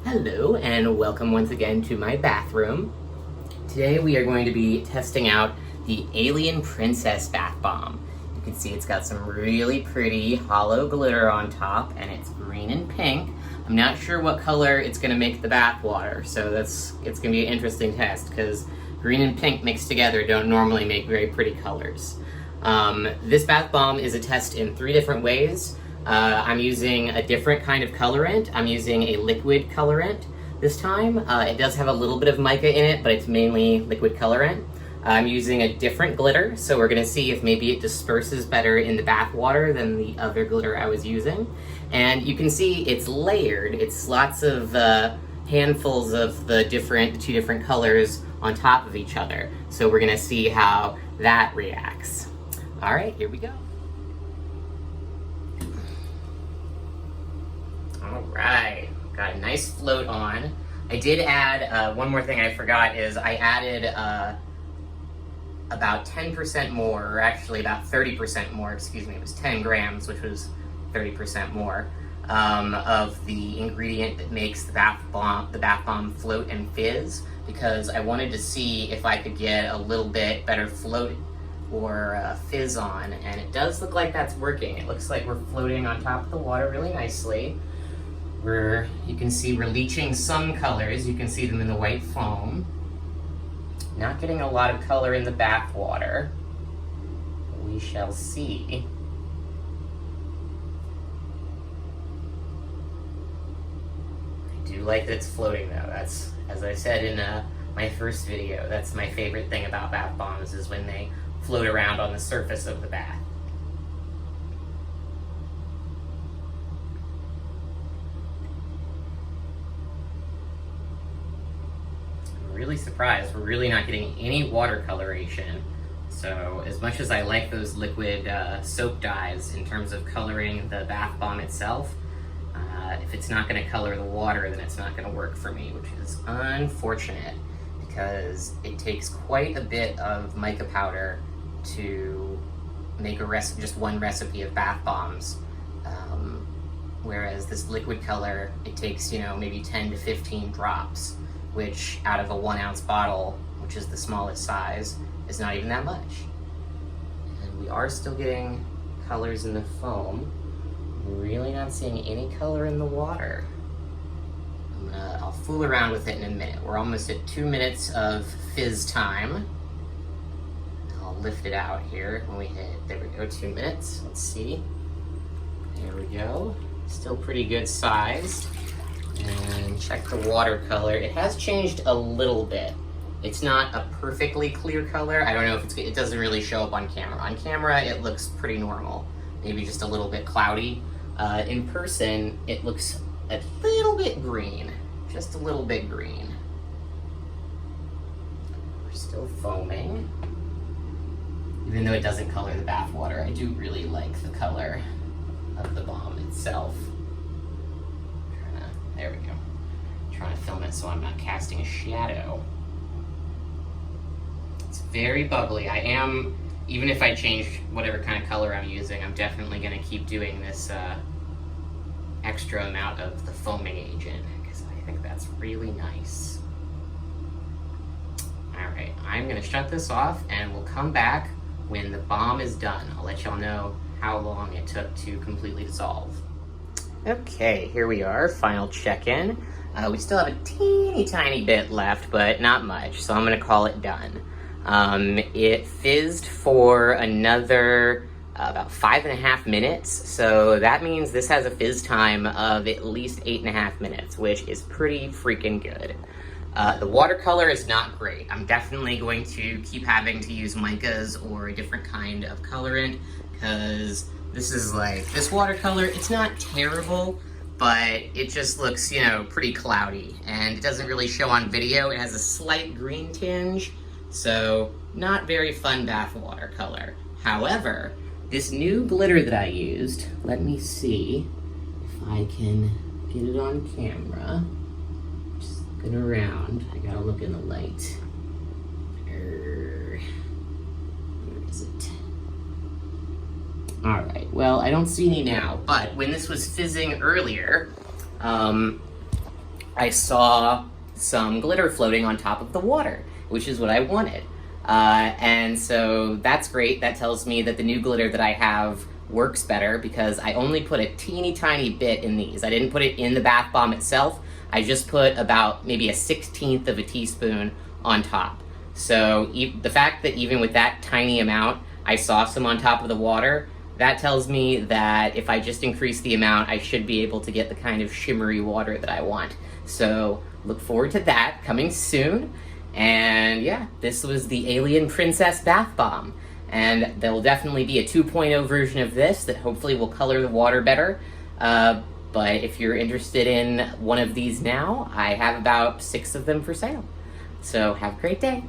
Hello and welcome once again to my bathroom. Today we are going to be testing out the Alien Princess Bath Bomb. You can see it's got some really pretty hollow glitter on top and it's green and pink. I'm not sure what color it's going to make the bath water, so it's going to be an interesting test because green and pink mixed together don't normally make very pretty colors. This bath bomb is a test in 3 different ways. I'm using a different kind of colorant. I'm using a liquid colorant this time. It does have a little bit of mica in it, but it's mainly liquid colorant. I'm using a different glitter, so we're gonna see if maybe it disperses better in the bath water than the other glitter I was using. And you can see it's layered. It's lots of handfuls of the 2 different colors on top of each other. So we're gonna see how that reacts. All right, here we go. All right, got a nice float on. I did add, one more thing I forgot is I added about 10% more, or actually about 30% more, excuse me, it was 10 grams, which was 30% more, of the ingredient that makes the bath bomb float and fizz, because I wanted to see if I could get a little bit better float or fizz on, and it does look like that's working. It looks like we're floating on top of the water really nicely. You can see we're leaching some colors. You can see them in the white foam. Not getting a lot of color in the bath water. We shall see. I do like that it's floating though. That's, as I said in my first video, that's my favorite thing about bath bombs is when they float around on the surface of the bath. Really surprised. We're really not getting any water coloration. So as much as I like those liquid soap dyes in terms of coloring the bath bomb itself, if it's not going to color the water, then it's not going to work for me, which is unfortunate because it takes quite a bit of mica powder to make just one recipe of bath bombs. Whereas this liquid color, it takes, maybe 10 to 15 drops, which out of a 1 ounce bottle, which is the smallest size, is not even that much. And we are still getting colors in the foam. I'm really not seeing any color in the water. I'll fool around with it in a minute. We're almost at 2 minutes of fizz time. I'll lift it out here when we hit, there we go, 2 minutes. Let's see. There we go. Still pretty good size. And check the watercolor. It has changed a little bit. It's not a perfectly clear color. I don't know if it doesn't really show up on camera. On camera, it looks pretty normal. Maybe just a little bit cloudy. In person, it looks a little bit green. Just a little bit green. We're still foaming. Even though it doesn't color the bath water, I do really like the color of the bomb itself. There we go. Trying to film it so I'm not casting a shadow. It's very bubbly. I am, even if I change whatever kind of color I'm using, I'm definitely going to keep doing this extra amount of the foaming agent because I think that's really nice. Alright, I'm going to shut this off and we'll come back when the bomb is done. I'll let y'all know how long it took to completely dissolve. Okay, here we are, final check-in. We still have a teeny tiny bit left, but not much, so I'm gonna call it done. It fizzed for another about 5.5 minutes, so that means this has a fizz time of at least 8.5 minutes, which is pretty freaking good. The watercolor is not great. I'm definitely going to keep having to use micas or a different kind of colorant, because this watercolor, it's not terrible, but it just looks, pretty cloudy, and it doesn't really show on video. It has a slight green tinge, so not very fun bath watercolor. However, this new glitter that I used, let me see if I can get it on camera. Just looking around, I gotta look in the light. Where is it? All right, well, I don't see any now, but when this was fizzing earlier, I saw some glitter floating on top of the water, which is what I wanted. And so that's great. That tells me that the new glitter that I have works better because I only put a teeny tiny bit in these. I didn't put it in the bath bomb itself. I just put about maybe a 1/16 of a teaspoon on top. So the fact that even with that tiny amount, I saw some on top of the water, that tells me that if I just increase the amount, I should be able to get the kind of shimmery water that I want. So look forward to that coming soon. And yeah, this was the Alien Princess Bath Bomb. And there will definitely be a 2.0 version of this that hopefully will color the water better. But if you're interested in one of these now, I have about 6 of them for sale. So have a great day.